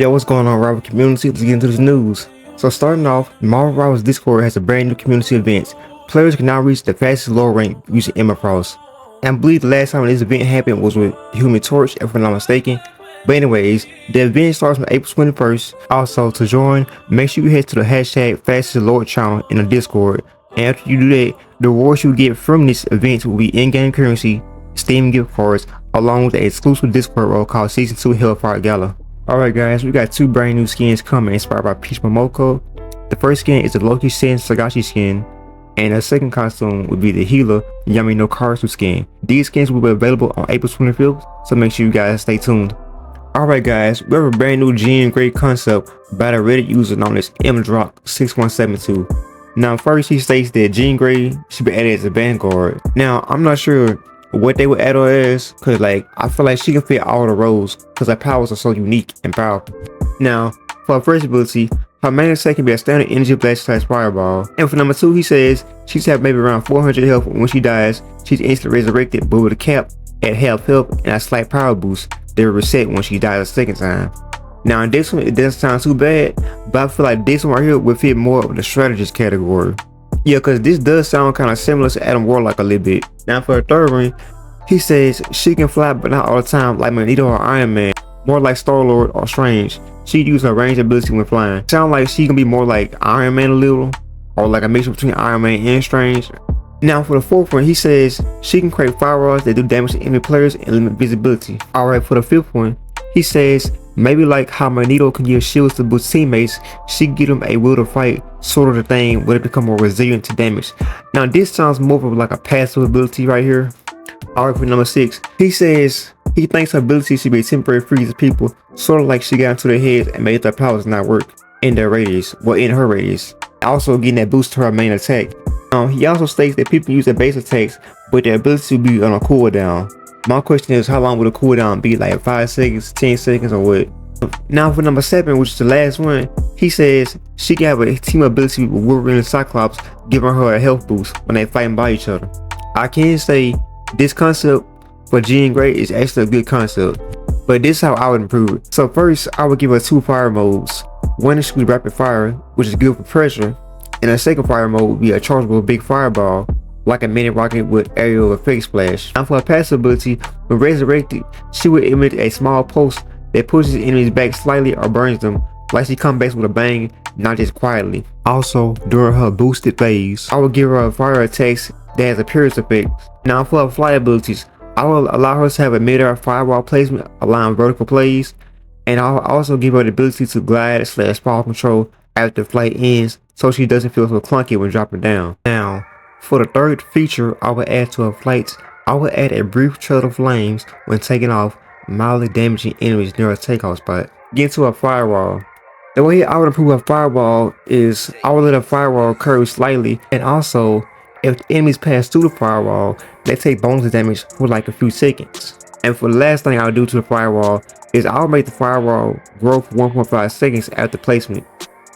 Yo, what's going on, Rival community? Let's get into this news. So starting off, Marvel Rivals Discord has a brand new community event. Players can now reach the fastest lower rank using Emma Frost. And I believe the last time this event happened was with Human Torch, if I'm not mistaken. But anyways, the event starts on April 21st. Also, to join, make sure you head to the hashtag fastest lower channel in the Discord. And after you do that, the rewards you get from this event will be in-game currency, Steam gift cards, along with an exclusive Discord role called Season 2 Hellfire Gala. Alright guys, we got two brand new skins coming inspired by Peach Momoko. The first skin is the Loki Sen Sagashi skin, and the second costume would be the Healer Yami no Karasu skin. These skins will be available on April 25th, so make sure you guys stay tuned. Alright guys, we have a brand new Jean Grey concept by the Reddit user known as mdrock6172. Now first he states that Jean Grey should be added as a Vanguard. Now I'm not sure what they would add her as, cause like I feel like she can fit all the roles cause her powers are so unique and powerful. Now for her first ability, her main attack can be a standard energy blast / fireball. And for number 2, he says she should have maybe around 400 health. When she dies, she's instantly resurrected, but with a cap at half health and a slight power boost that will reset when she dies a second time. Now in this one, it doesn't sound too bad, but I feel like this one right here would fit more of the strategist category. Yeah, cause this does sound kind of similar to Adam Warlock a little bit. Now for the third one, he says she can fly but not all the time like Magneto or Iron Man, more like Star-Lord or Strange. She use her range ability when flying. Sound like she can be more like Iron Man a little, or like a mixture between Iron Man and Strange. Now for the fourth one, he says she can create fireballs that do damage to enemy players and limit visibility. Alright, for the fifth one, he says maybe like how Magneto can give shields to boost teammates, she can give them a will to fight, sort of the thing, where they become more resilient to damage. Now this sounds more of like a passive ability right here. Alright, for number 6, he says he thinks her ability should be a temporary freeze of people, sort of like she got into their heads and made their powers not work in their radius, well in her radius. Also getting that boost to her main attack. He also states that people use their base attacks, but their ability will be on a cooldown. My question is, how long would a cooldown be? Like 5 seconds, 10 seconds, or what? Now for number 7, which is the last one, he says she can have a team ability with Wolverine and Cyclops, giving her a health boost when they fighting by each other. I can say this concept for Jean Grey is actually a good concept, but this is how I would improve it. So first, I would give her 2 fire modes. One is rapid fire, which is good for pressure, and the second fire mode would be a chargeable big fireball, like a mini rocket with aerial effect splash. Now for her passive ability, when resurrected, she would emit a small pulse that pushes enemies back slightly or burns them, like she comes back with a bang, not just quietly. Also, during her boosted phase, I would give her fire attacks that has a pierce effect. Now for her flight abilities, I will allow her to have a mid-air fireball placement, allowing vertical plays, and I'll also give her the ability to glide / fall control after the flight ends, so she doesn't feel so clunky when dropping down. Now, for the third feature I would add to her flights, I would add a brief trail of flames when taking off, mildly damaging enemies near a takeoff spot. Get to a firewall. The way I would improve a firewall is I would let a firewall curve slightly, and also if the enemies pass through the firewall, they take bonus damage for like a few seconds. And for the last thing I'll do to the firewall is I'll make the firewall grow for 1.5 seconds after placement.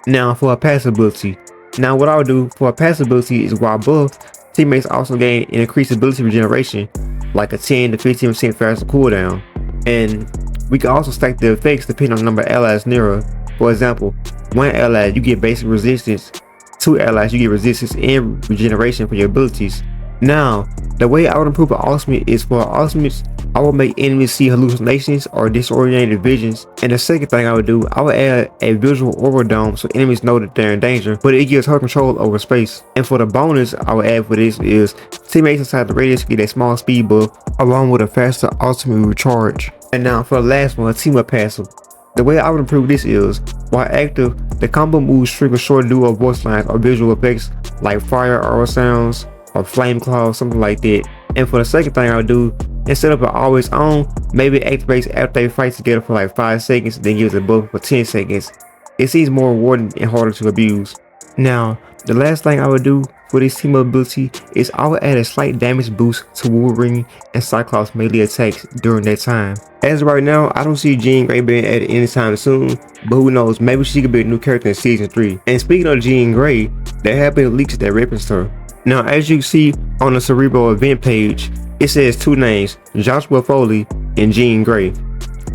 Now for a passive ability. Now what I'll do for a passive ability is while buffed, teammates also gain an increased ability regeneration, like a 10 to 15% faster cooldown. And we can also stack the effects depending on the number of allies near her. For example, 1 ally you get basic resistance, 2 allies you get resistance and regeneration for your abilities. Now, the way I would improve an ultimate is for ultimates, I will make enemies see hallucinations or disoriented visions. And the second thing I would do, I would add a visual aura dome so enemies know that they're in danger, but it gives her control over space. And for the bonus I would add for this is teammates inside the radius get a small speed buff along with a faster ultimate recharge. And now for the last one, team up passive. The way I would improve this is, while active, the combo moves trigger short duo voice lines or visual effects like fire aura sounds or flame claws, something like that. And for the second thing I would do, instead of an always on, maybe it activates after they fight together for like 5 seconds, then gives a buff for 10 seconds. It seems more rewarding and harder to abuse. Now, the last thing I would do for this team ability is I would add a slight damage boost to Wolverine and Cyclops melee attacks during that time. As of right now, I don't see Jean Grey being added anytime soon, but who knows, maybe she could be a new character in season 3. And speaking of Jean Grey, there have been leaks that reference her. Now as you can see on the Cerebro event page, it says 2 names, Joshua Foley and Jean Grey.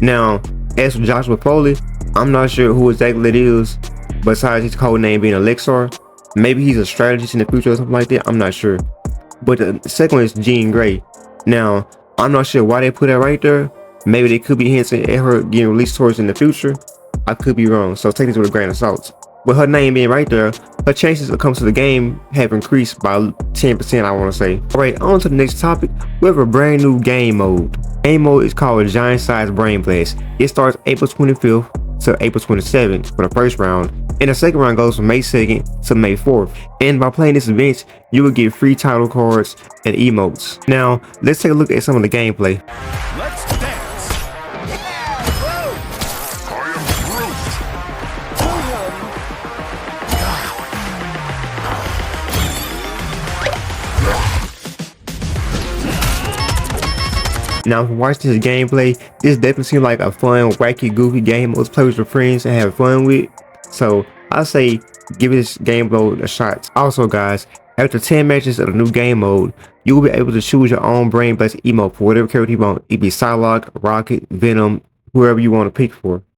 Now as for Joshua Foley, I'm not sure who exactly it is, besides his code name being Elixir. Maybe he's a strategist in the future or something like that, I'm not sure. But the second one is Jean Grey. Now, I'm not sure why they put that right there. Maybe they could be hinting at her getting released towards in the future. I could be wrong, so take this with a grain of salt. With her name being right there, her chances of coming to the game have increased by 10%, I want to say. Alright, on to the next topic. We have a brand new game mode. Game mode is called Giant Size Brain Blast. It starts April 25th to April 27th for the first round, and the second round goes from May 2nd to May 4th. And by playing this event, you will get free title cards and emotes. Now, let's take a look at some of the gameplay. Let's dance. I Now, from watching this gameplay, this definitely seems like a fun, wacky, goofy game most play with your friends and have fun with. So I say give this game mode a shot. Also guys, after 10 matches of the new game mode, you will be able to choose your own Brain Blast emote for whatever character you want. It be Psylocke, Rocket, Venom, whoever you want to pick for.